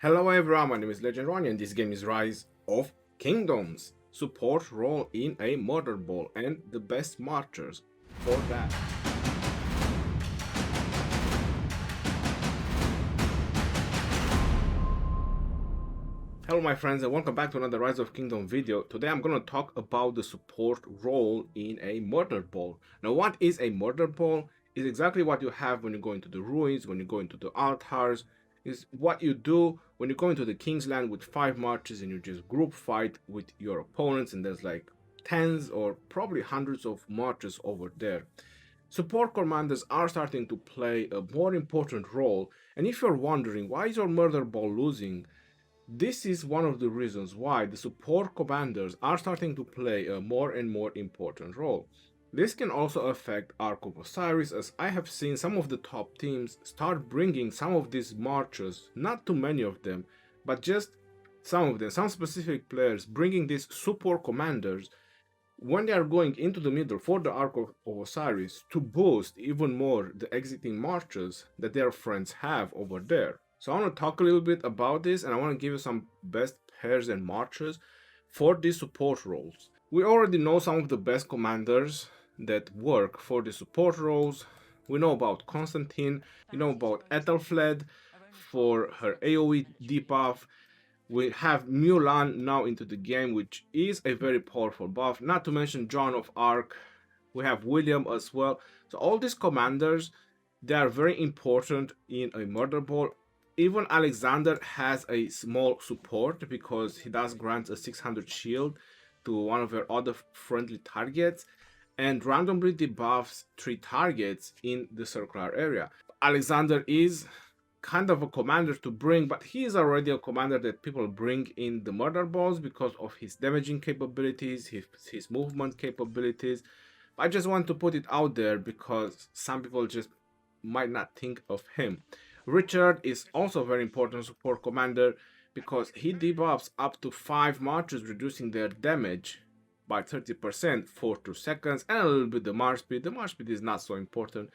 Hello everyone, my name is Legendary and this game is Rise of Kingdoms. Support role in a murder ball and the best marchers for that. Hello my friends and welcome back to another Rise of Kingdom video. Today I'm going to talk about the support role in a murder ball. Now what is a murder ball? Is exactly what you have when you go into the ruins, when you go into the altars. Is what you do when you go into the King's Land with 5 marches and you just group fight with your opponents, and there's like tens or probably hundreds of marches over there. Support commanders are starting to play a more important role, and if you're wondering why is your murder ball losing, this is one of the reasons why the support commanders are starting to play a more and more important role. This can also affect Ark of Osiris, as I have seen some of the top teams start bringing some of these marches, not too many of them, but just some of them, some specific players bringing these support commanders when they are going into the middle for the Ark of Osiris to boost even more the exiting marches that their friends have over there. So I want to talk a little bit about this and I want to give you some best pairs and marches for these support roles. We already know some of the best commanders that work for the support roles. We know about Constantine, we know about Ethelfled for her AoE debuff. We have Mulan now into the game, which is a very powerful buff, not to mention Joan of Arc. We have William as well. So all these commanders, they are very important in a murder ball. Even Alexander has a small support because he does grant a 600 shield to one of her other friendly targets and randomly debuffs 3 targets in the circular area. Alexander is kind of a commander to bring, but he is already a commander that people bring in the murder balls because of his damaging capabilities, his movement capabilities. I just want to put it out there because some people just might not think of him. Richard is also a very important support commander because he debuffs up to 5 marches, reducing their damage by 30% for 2 seconds, and a little bit the march speed. The march speed is not so important,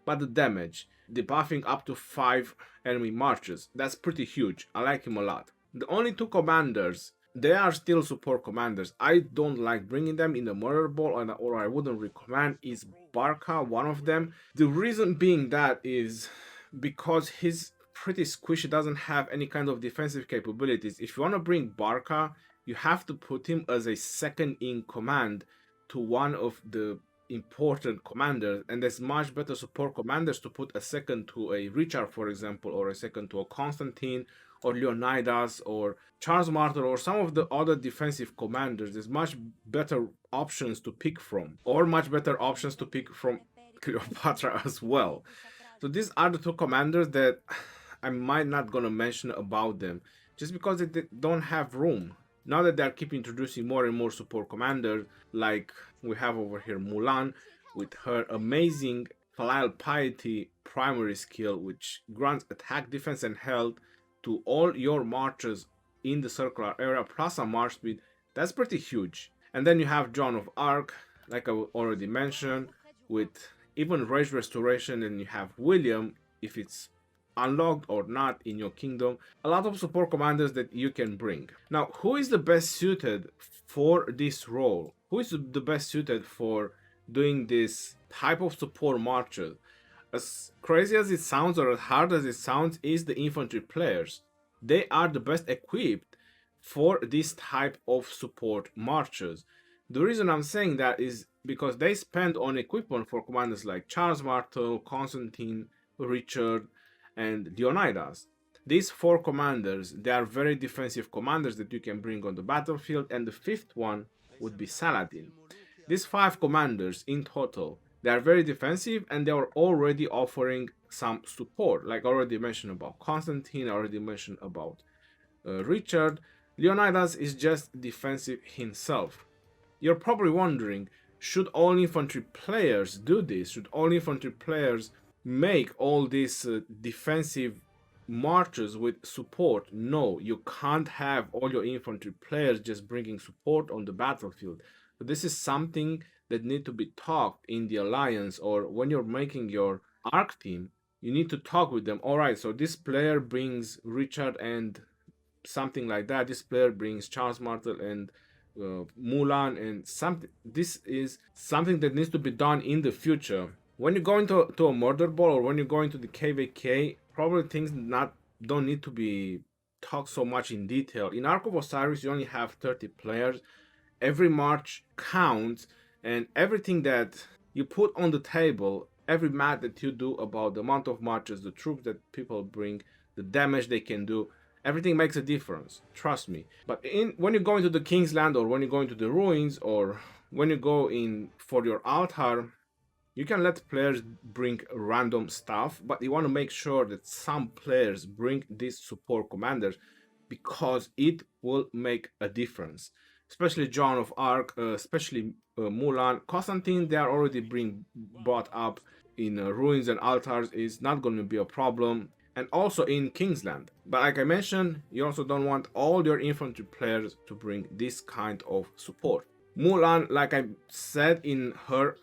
but the damage, debuffing up to 5 enemy marches, that's pretty huge. I like him a lot. The only 2 commanders, they are still support commanders. I don't like bringing them in the murder ball, or I wouldn't recommend, is Barca, one of them. The reason being that is because he's pretty squishy, doesn't have any kind of defensive capabilities. If you want to bring Barca, you have to put him as a second in command to one of the important commanders, and there's much better support commanders to put a second to a Richard, for example, or a second to a Constantine or Leonidas or Charles Martel or some of the other defensive commanders. There's much better options to pick from, or much better options to pick from Cleopatra as well. So these are the 2 commanders that I might not gonna mention about them just because they don't have room. Now that they keep introducing more and more support commanders, like we have over here Mulan with her amazing Filial Piety primary skill, which grants attack, defense and health to all your marches in the circular area plus a march speed. That's pretty huge. And then you have Joan of Arc, like I already mentioned, with even rage restoration, and you have William if it's unlocked or not in your kingdom. A lot of support commanders that you can bring. Now, who is the best suited for this role? Who is the best suited for doing this type of support marches? As crazy as it sounds, or as hard as it sounds, is the infantry players. They are the best equipped for this type of support marches. The reason I'm saying that is because they spend on equipment for commanders like Charles Martel, Constantine, Richard, and Leonidas. These 4 commanders, they are very defensive commanders that you can bring on the battlefield, and the 5th one would be Saladin. These 5 commanders in total, they are very defensive and they are already offering some support. Like I already mentioned about Constantine, I already mentioned about Richard. Leonidas is just defensive himself. You're probably wondering, should all infantry players do this? Should all infantry players make all these defensive marches with support? No, you can't have all your infantry players just bringing support on the battlefield. So this is something that need to be talked in the alliance, or when you're making your Arc team, you need to talk with them. All right, so this player brings Richard and something like that. This player brings Charles Martel and Mulan and something. This is something that needs to be done in the future. When you go into a murder ball or when you go into the KvK, probably things don't need to be talked so much in detail. In Ark of Osiris, you only have 30 players. Every march counts, and everything that you put on the table, every math that you do about the amount of marches, the troops that people bring, the damage they can do, everything makes a difference, trust me. But when you go into the King's Land, or when you go into the ruins, or when you go in for your altar, you can let players bring random stuff, but you want to make sure that some players bring these support commanders, because it will make a difference. Especially Joan of Arc, especially Mulan, Constantine, they are already brought up in ruins and altars, is not going to be a problem. And also in Kingsland. But like I mentioned, you also don't want all your infantry players to bring this kind of support. Mulan, like I said in her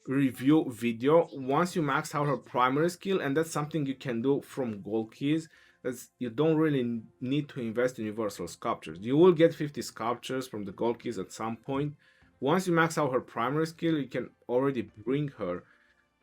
review video, once you max out her primary skill, and that's something you can do from gold keys, you don't really need to invest in universal sculptures. You will get 50 sculptures from the gold keys at some point. Once you max out her primary skill, you can already bring her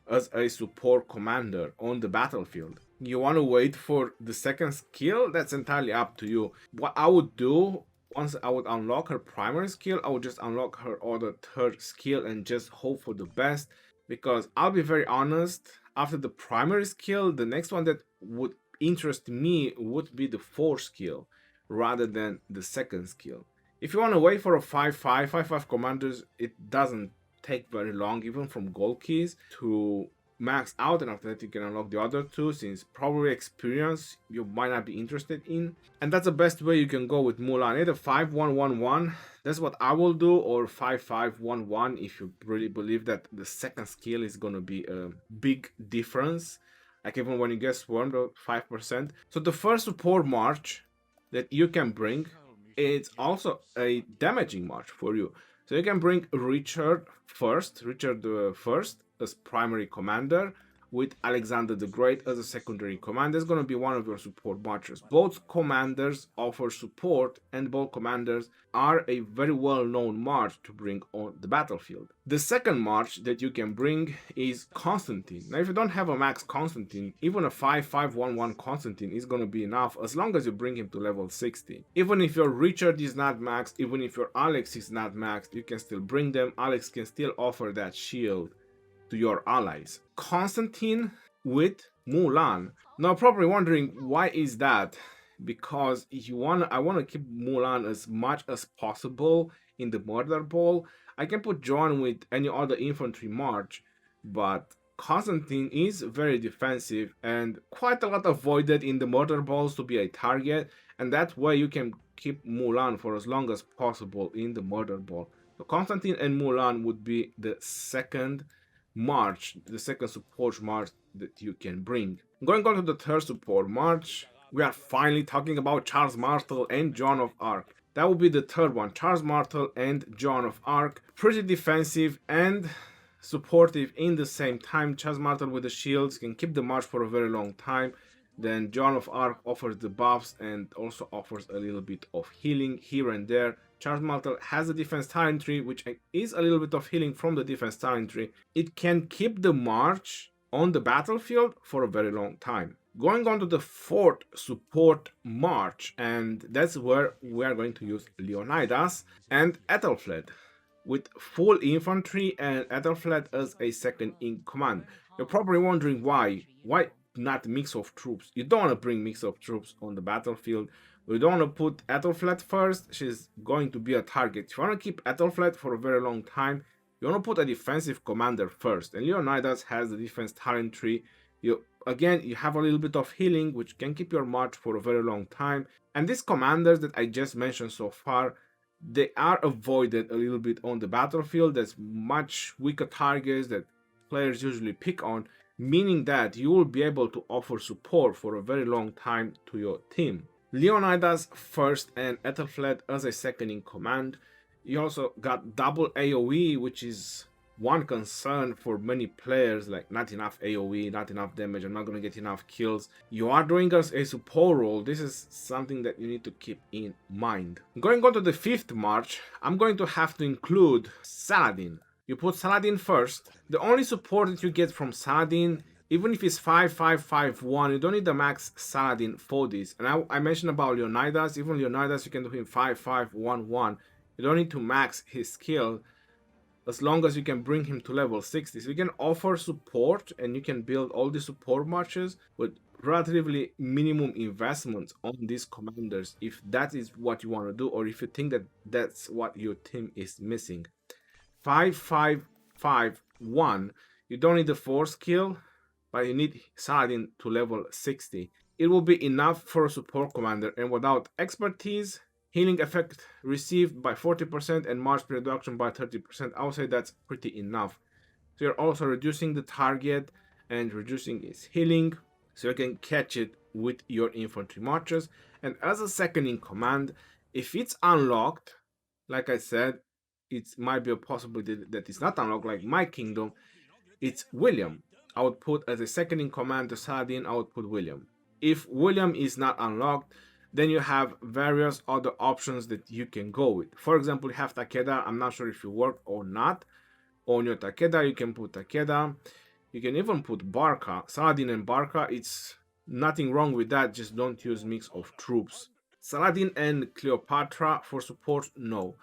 as a support commander on the battlefield. You want to wait for the second skill? That's entirely up to you. What I would do, once I would unlock her primary skill, I would just unlock her other third skill and just hope for the best. Because I'll be very honest, after the primary skill, the next one that would interest me would be the fourth skill rather than the second skill. If you want to wait for a 5-5 commanders, it doesn't take very long, even from gold keys, to max out, and after that you can unlock the other two, since probably experience you might not be interested in. And that's the best way you can go with Mulan. Either 5-1-1-1, that's what I will do, or 5-5-1-1 if you really believe that the second skill is gonna be a big difference, like even when you get swarmed 5%. So the first support march that you can bring, it's also a damaging march for you. So you can bring Richard the First as primary commander, with Alexander the Great as a secondary commander. It's going to be one of your support marches. Both commanders offer support, and both commanders are a very well-known march to bring on the battlefield. The second march that you can bring is Constantine. Now, if you don't have a max Constantine, even a 5-5-1-1 Constantine is going to be enough, as long as you bring him to level 60. Even if your Richard is not maxed, even if your Alex is not maxed, you can still bring them. Alex can still offer that shield to your allies. Constantine with Mulan. Now, probably wondering why is that? Because I want to keep Mulan as much as possible in the murder ball. I can put John with any other infantry march, but Constantine is very defensive and quite a lot avoided in the murder balls to be a target, and that way you can keep Mulan for as long as possible in the murder ball. So Constantine and Mulan would be the second march, the second support march that you can bring. Going on to the third support march, we are finally talking about Charles Martel and Joan of Arc. That would be the third one, Charles Martel and Joan of Arc. Pretty defensive and supportive in the same time. Charles Martel with the shields can keep the march for a very long time. Then Joan of Arc offers the buffs and also offers a little bit of healing here and there. Charles Martel has the defense talent tree, which is a little bit of healing from the defense talent tree. It can keep the march on the battlefield for a very long time. Going on to the fourth support march, and that's where we are going to use Leonidas and Ethelflaed with full infantry and Ethelflaed as a second in command. You're probably wondering why not mix of troops. You don't want to bring mix of troops on the battlefield. We don't want to put Ethelflaed first. She's going to be a target. If you want to keep Ethelflaed for a very long time, you want to put a defensive commander first. And Leonidas has the defense talent tree. You have a little bit of healing, which can keep your march for a very long time. And these commanders that I just mentioned so far, they are avoided a little bit on the battlefield. There's much weaker targets that players usually pick on, meaning that you will be able to offer support for a very long time to your team. Leonidas first and Ethelflaed as a second in command. You also got double AoE, which is one concern for many players, like not enough AoE, not enough damage, I'm not going to get enough kills. You are doing us a support role. This is something that you need to keep in mind. Going on to the 5th march, I'm going to have to include Saladin. You put Saladin first. The only support that you get from Saladin, even if it's 5-5-5-1, you don't need the max Saladin for this. And I mentioned about Leonidas. Even Leonidas, you can do him 5-5-1-1. You don't need to max his skill, as long as you can bring him to level 60. So you can offer support and you can build all the support marches with relatively minimum investments on these commanders, if that is what you want to do, or if you think that that's what your team is missing. 5-5-5-1, you don't need the 4 skill, but you need Saladin to level 60. It will be enough for a support commander, and without expertise, healing effect received by 40% and march reduction by 30%. I would say that's pretty enough. So you're also reducing the target and reducing its healing, so you can catch it with your infantry marches. And as a second in command, if it's unlocked, like I said, it might be a possibility that it's not unlocked, like my kingdom, it's William. I would put as a second in command to Saladin, I would put William. If William is not unlocked, then you have various other options that you can go with. For example, you have Takeda. I'm not sure if you work or not. On your Takeda, you can put Takeda. You can even put Barca. Saladin and Barca, it's nothing wrong with that. Just don't use mix of troops. Saladin and Cleopatra for support, no.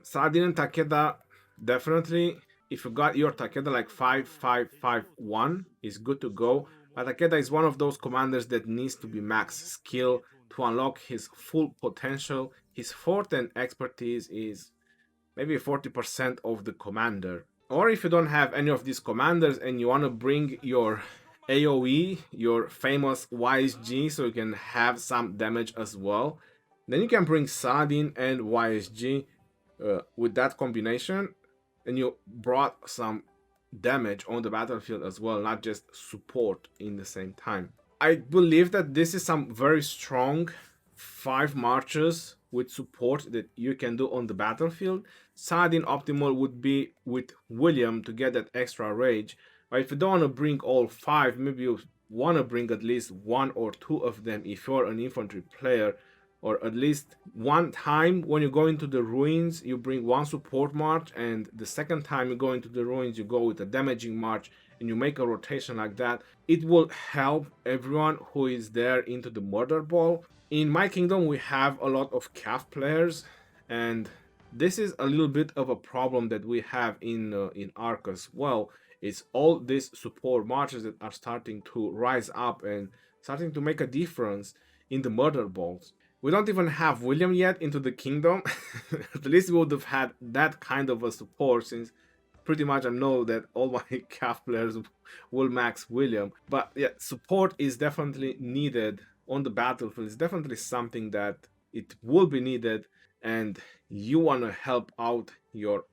Saladin and Takeda, definitely. If you got your Takeda like 5-5-5-1, is good to go. But Takeda is one of those commanders that needs to be max skill to unlock his full potential. His fort and expertise is maybe 40% of the commander. Or if you don't have any of these commanders and you want to bring your AoE, your famous YSG, so you can have some damage as well, then you can bring Saladin and YSG with that combination, and you brought some damage on the battlefield as well, not just support in the same time. I believe that this is some very strong 5 marches with support that you can do on the battlefield. Saladin optimal would be with William to get that extra rage. But if you don't want to bring all 5, maybe you want to bring at least 1 or 2 of them if you're an infantry player. Or at least one time when you go into the ruins, you bring 1 support march, and the second time you go into the ruins, you go with a damaging march, and you make a rotation like that. It will help everyone who is there into the murder ball. In my kingdom, we have a lot of Cav players, and this is a little bit of a problem that we have in Ark as well. It's all these support marches that are starting to rise up and starting to make a difference in the murder balls. We don't even have William yet into the kingdom. At least we would have had that kind of a support, since pretty much I know that all my Cav players will max William. But yeah, support is definitely needed on the battlefield. It's definitely something that it will be needed, and you want to help out your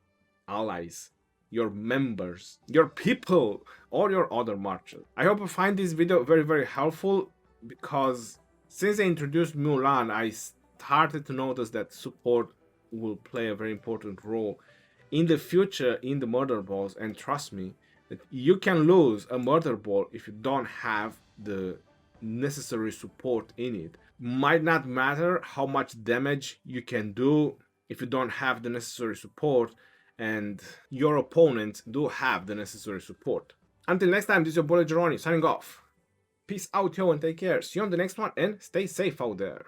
allies, your members, your people, or your other marches. I hope you find this video very, very helpful, because since I introduced Mulan, I started to notice that support will play a very important role in the future in the murder balls. And trust me, that you can lose a murder ball if you don't have the necessary support in it. Might not matter how much damage you can do if you don't have the necessary support, and your opponents do have the necessary support. Until next time, this is your boy Geroni signing off. Peace out, yo, and take care. See you on the next one, and stay safe out there.